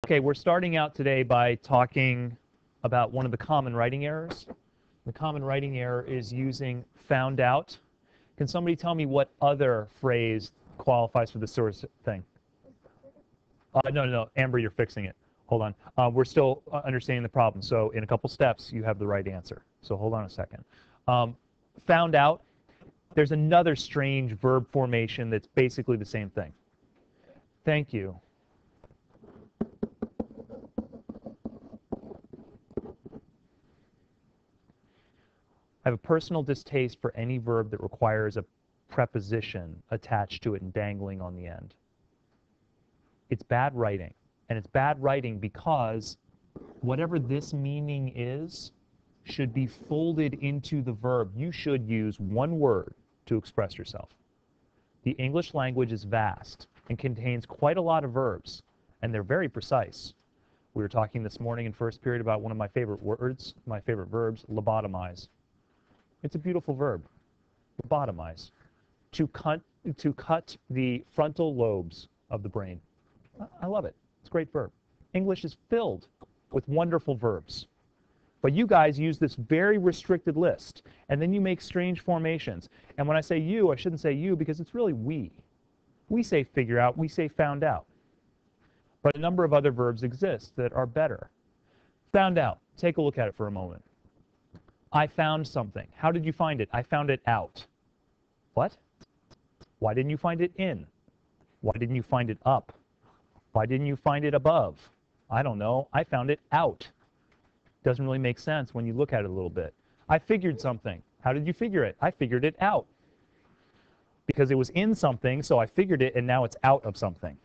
Okay, we're starting out today by talking about one of the common writing errors. The common writing error is using found out. Can somebody tell me what other phrase qualifies for this sort of thing? No, Amber, you're fixing it. Hold on. We're still understanding the problem. So in a couple steps, you have the right answer. So hold on a second. Found out, there's another strange verb formation that's basically the same thing. Thank you. I have a personal distaste for any verb that requires a preposition attached to it and dangling on the end. It's bad writing. And it's bad writing because whatever this meaning is should be folded into the verb. You should use one word to express yourself. The English language is vast and contains quite a lot of verbs, and they're very precise. We were talking this morning in first period about one of my favorite words, my favorite verbs, lobotomize. It's a beautiful verb, lobotomize, to cut the frontal lobes of the brain. I love it. It's a great verb. English is filled with wonderful verbs. But you guys use this very restricted list, and then you make strange formations. And when I say you, I shouldn't say you because it's really we. We say figure out, we say found out. But a number of other verbs exist that are better. Found out. Take a look at it for a moment. I found something. How did you find it? I found it out. What? Why didn't you find it in? Why didn't you find it up? Why didn't you find it above? I don't know. I found it out. Doesn't really make sense when you look at it a little bit. I figured something. How did you figure it? I figured it out. Because it was in something, so I figured it, and now it's out of something.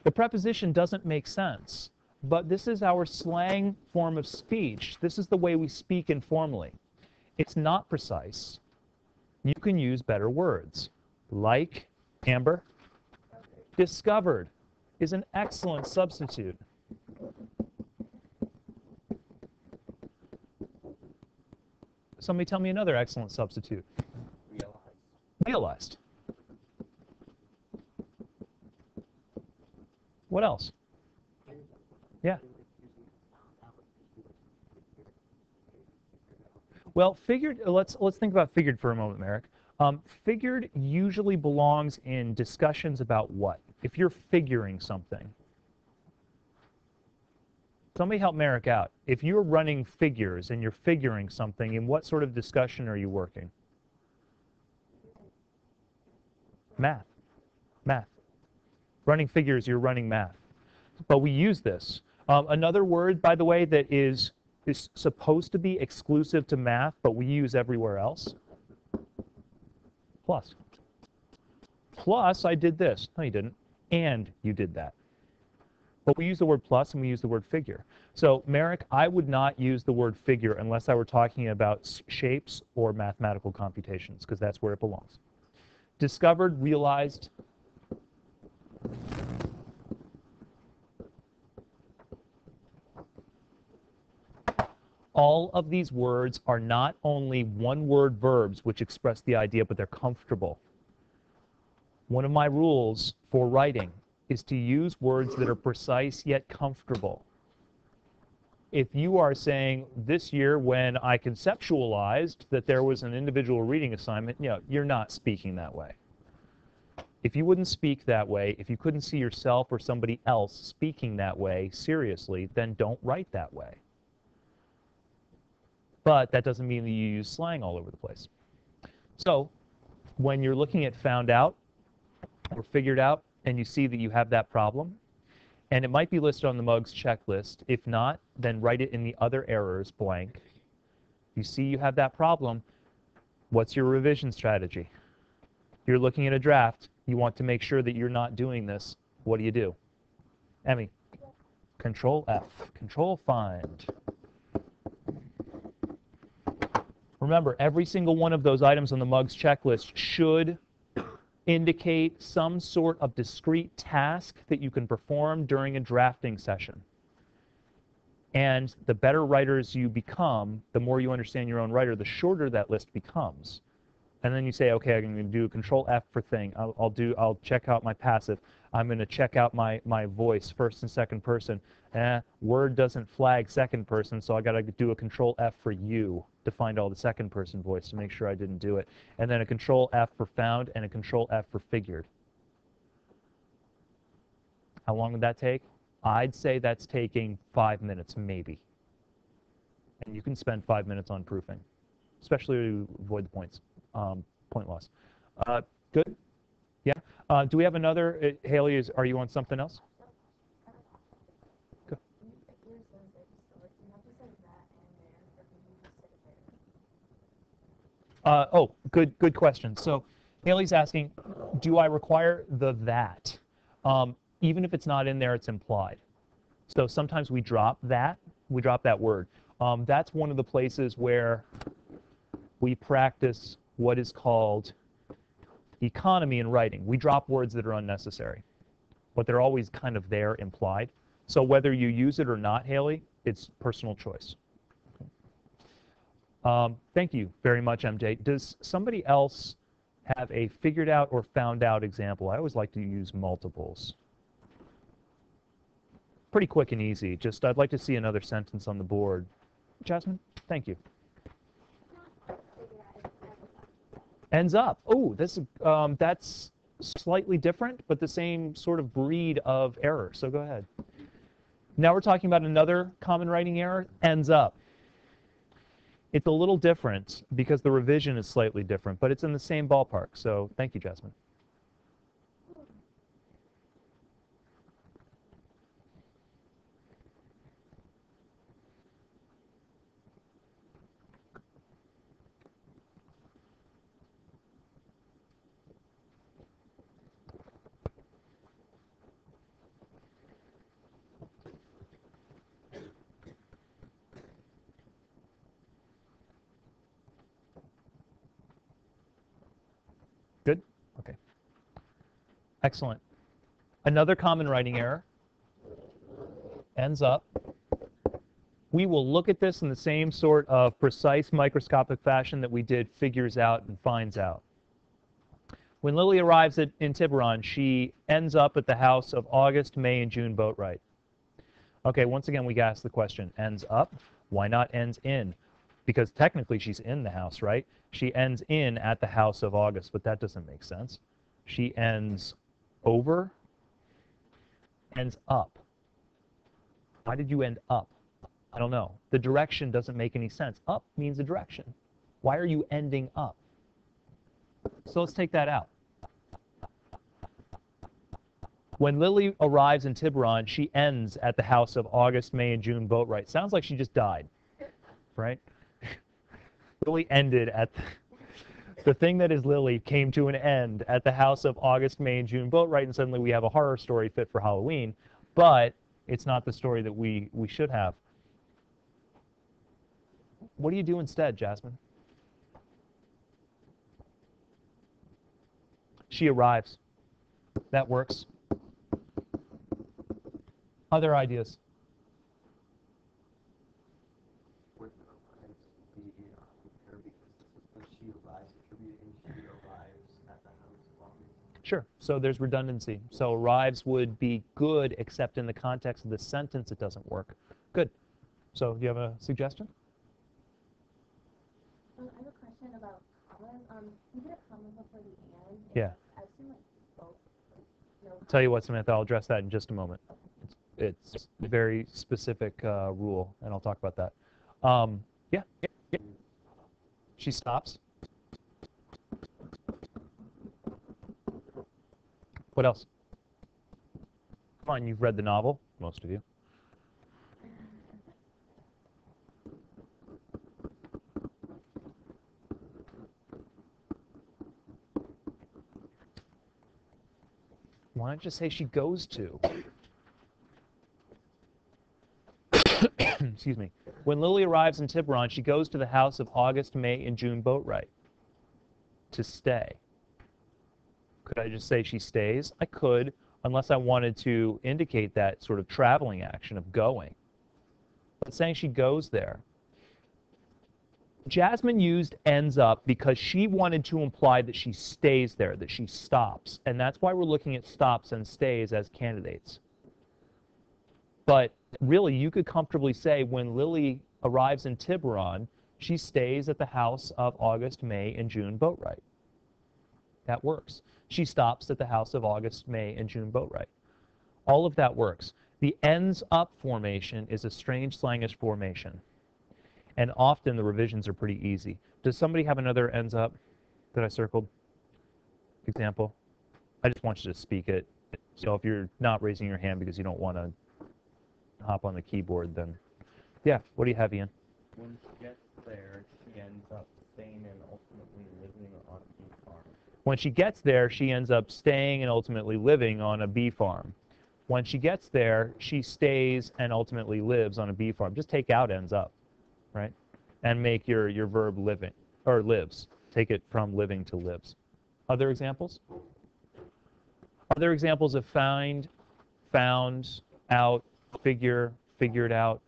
The preposition doesn't make sense. But this is our slang form of speech. This is the way we speak informally. It's not precise. You can use better words. Like, Amber, discovered is an excellent substitute. Somebody tell me another excellent substitute. Realized. What else? Yeah. Well, figured. Let's think about figured for a moment, Merrick. Figured usually belongs in discussions about what? If you're figuring something. Somebody help Merrick out. If you're running figures and you're figuring something, in what sort of discussion are you working? Math. Math. Running figures, you're running math. But we use this. Another word, by the way, that is supposed to be exclusive to math, but we use everywhere else. Plus. Plus, I did this. No, you didn't. And you did that. But we use the word plus and we use the word figure. So, Merrick, I would not use the word figure unless I were talking about shapes or mathematical computations, because that's where it belongs. Discovered, realized. All of these words are not only one-word verbs which express the idea, but they're comfortable. One of my rules for writing is to use words that are precise yet comfortable. If you are saying, this year when I conceptualized that there was an individual reading assignment, you're not speaking that way. If you wouldn't speak that way, if you couldn't see yourself or somebody else speaking that way seriously, then don't write that way. But that doesn't mean that you use slang all over the place. So when you're looking at found out or figured out and you see that you have that problem, and it might be listed on the Muggs checklist. If not, then write it in the other errors blank. You see you have that problem. What's your revision strategy? You're looking at a draft. You want to make sure that you're not doing this. What do? Emmy, Control F, Control Find. Remember, every single one of those items on the Muggs checklist should indicate some sort of discrete task that you can perform during a drafting session. And the better writers you become, the more you understand your own writer, the shorter that list becomes. And then you say, okay, I'm going to do Control F for thing. I'll check out my passive. I'm going to check out my voice, first and second person. Word doesn't flag second person, so I got to do a control F for you to find all the second person voice to make sure I didn't do it. And then a control F for found and a control F for figured. How long would that take? I'd say that's taking 5 minutes, maybe. And you can spend 5 minutes on proofing, especially to avoid the point loss. Good? Yeah? Do we have another? Haley, are you on something else? Go. Oh, good question. So Haley's asking, do I require the that? Even if it's not in there, it's implied. So sometimes we drop that word. That's one of the places where we practice what is called economy in writing. We drop words that are unnecessary, but they're always kind of there implied. So whether you use it or not, Haley, it's personal choice. Thank you very much, MJ. Does somebody else have a figured out or found out example? I always like to use multiples. Pretty quick and easy. Just I'd like to see another sentence on the board. Jasmine, thank you. Ends up. Oh, that's slightly different, but the same sort of breed of error. So go ahead. Now we're talking about another common writing error, ends up. It's a little different because the revision is slightly different, but it's in the same ballpark. So thank you, Jasmine. Good? Okay. Excellent. Another common writing error, ends up. We will look at this in the same sort of precise microscopic fashion that we did figures out and finds out. When Lily arrives in Tiburon, she ends up at the house of August, May, and June Boatwright. Okay, once again, we ask the question, ends up? Why not ends in? Because technically she's in the house, right? She ends in at the house of August, but that doesn't make sense. She ends over, ends up. Why did you end up? I don't know. The direction doesn't make any sense. Up means a direction. Why are you ending up? So let's take that out. When Lily arrives in Tiburon, she ends at the house of August, May, and June Boatwright. Sounds like she just died, right? Lily ended at the thing that is Lily came to an end at the house of August, May, and June Boatwright, and suddenly we have a horror story fit for Halloween, but it's not the story that we should have. What do you do instead, Jasmine? She arrives. That works. Other ideas? Sure. So there's redundancy. So arrives would be good, except in the context of the sentence it doesn't work. Good. So do you have a suggestion? I have a question about commas. You did a comma before the and. Yeah. I've seen like both. No. Tell you what, Samantha, I'll address that in just a moment. It's a very specific rule, and I'll talk about that. Yeah. She stops. What else? Come on, you've read the novel, most of you. Why don't you say she goes to? Excuse me. When Lily arrives in Tiburon, she goes to the house of August, May, and June Boatwright to stay. Could I just say she stays? I could, unless I wanted to indicate that sort of traveling action of going. But saying she goes there. Jasmine used ends up because she wanted to imply that she stays there, that she stops. And that's why we're looking at stops and stays as candidates. But really, you could comfortably say when Lily arrives in Tiburon, she stays at the house of August, May, and June Boatwright. That works. She stops at the house of August, May, and June Boatwright. All of that works. The ends up formation is a strange slangish formation. And often the revisions are pretty easy. Does somebody have another ends up that I circled? Example? I just want you to speak it. So if you're not raising your hand because you don't want to hop on the keyboard, then yeah, what do you have, Ian? When she gets there, she ends up staying and ultimately living on a bee farm. When she gets there, she ends up staying and ultimately living on a bee farm. When she gets there, she stays and ultimately lives on a bee farm. Just take out ends up, right? And make your verb living, or lives. Take it from living to lives. Other examples? Other examples of find, found, out, figure, figured out.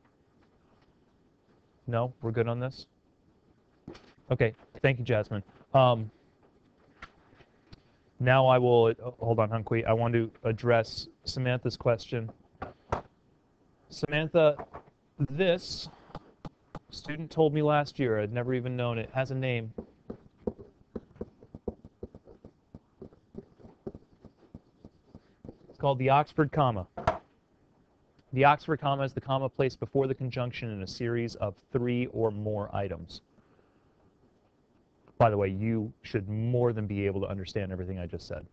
No? We're good on this? Okay. Thank you, Jasmine. Now I will, hold on, Hunqui. I want to address Samantha's question. Samantha, this student told me last year, I'd never even known it, has a name. It's called the Oxford comma. The Oxford comma is the comma placed before the conjunction in a series of 3 or more items. By the way, you should more than be able to understand everything I just said.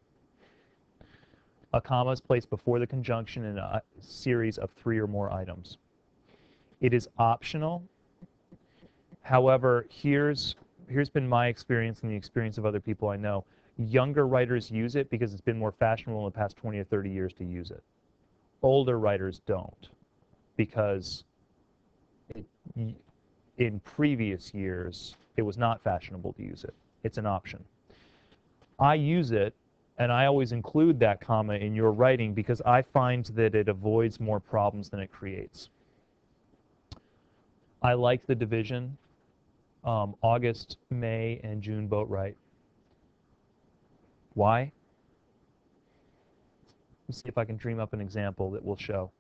A comma is placed before the conjunction in a series of 3 or more items. It is optional. However, here's been my experience and the experience of other people I know. Younger writers use it because it's been more fashionable in the past 20 or 30 years to use it. Older writers don't, because in previous years, it was not fashionable to use it. It's an option. I use it, and I always include that comma in your writing because I find that it avoids more problems than it creates. I like the division, August, May, and June Boatwright. Why? Let's see if I can dream up an example that will show.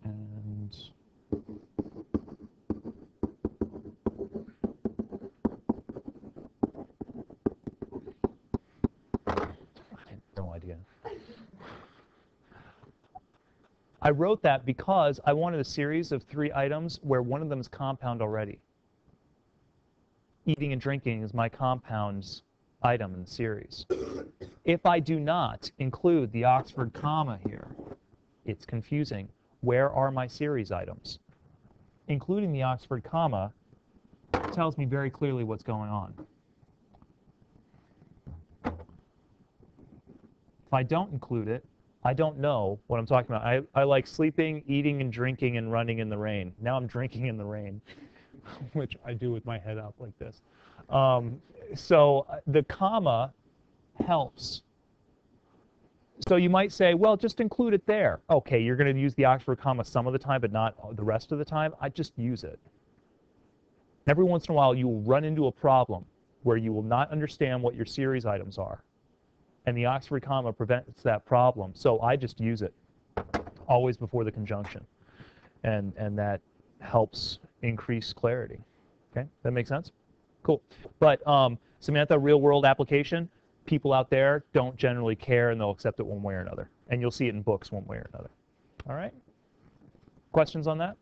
And I have no idea. I wrote that because I wanted a series of 3 items where one of them is compound already. Eating and drinking is my compounds item in the series. If I do not include the Oxford comma here, it's confusing. Where are my series items? Including the Oxford comma tells me very clearly what's going on. If I don't include it, I don't know what I'm talking about. I like sleeping, eating, and drinking, and running in the rain. Now I'm drinking in the rain, which I do with my head up like this. So the comma helps. So you might say, well, just include it there. Okay, you're going to use the Oxford comma some of the time, but not the rest of the time. I just use it. Every once in a while, you will run into a problem where you will not understand what your series items are. And the Oxford comma prevents that problem. So I just use it always before the conjunction. And that helps increase clarity. Okay, that makes sense? Cool. But Samantha, real world application, people out there don't generally care and they'll accept it one way or another. And you'll see it in books one way or another. All right? Questions on that?